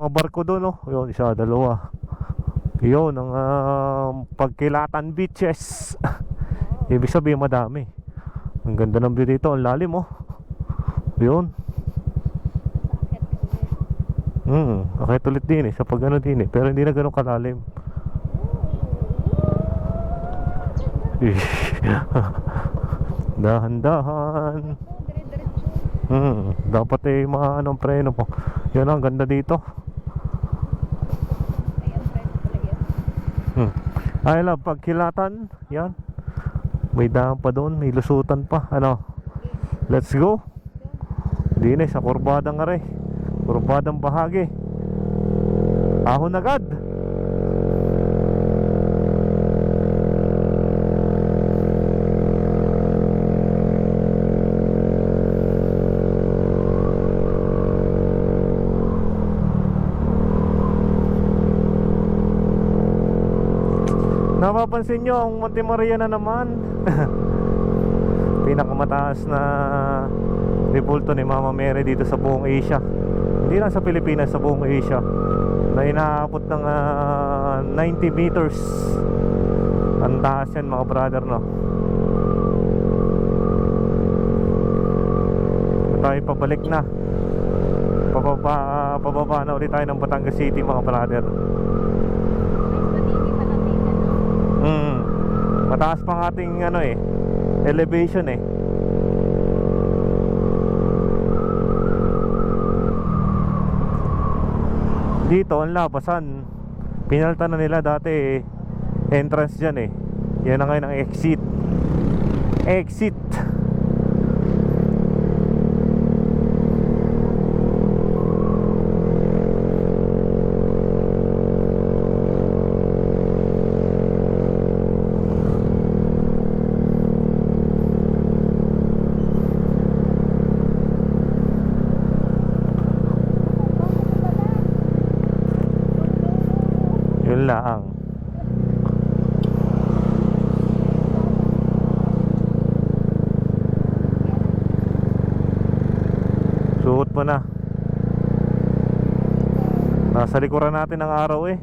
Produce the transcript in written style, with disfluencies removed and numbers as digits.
Mga barko doon, no? Yun, isa, dalawa. Yun, ang Pagkilatan Beaches. Ibig sabihin madami. Ang ganda ng view dito, ang lalim, oh. Yun. Akit ulit din eh, sa pag ano din eh. Pero hindi na ganun kalalim. Dahan-dahan. Dapat eh anong preno po. Yan, ang ganda dito. I love Pagkilatan. Yan. May daan pa doon, may lusutan pa. Ano? Let's go. Dine sa kurbadang are. Kurbadang bahagi. Ahon agad. Napapansin nyo ang Monte Maria na naman. Pinakamataas na rebulto ni Mama Mary dito sa buong Asia. Hindi lang sa Pilipinas, sa buong Asia. Na inaabot ng 90 meters. Ang taas yan mga brother, no? Tayo pabalik na. Pababa na ulit tayo ng Batangas City mga brother. Mataas pang ating elevation eh. Dito ang labasan. Pinalta na nila dati entrance dyan eh. Yan na ngayon ang exit. Exit. Yun lang. Suot mo na. Nasa likuran natin ang araw eh.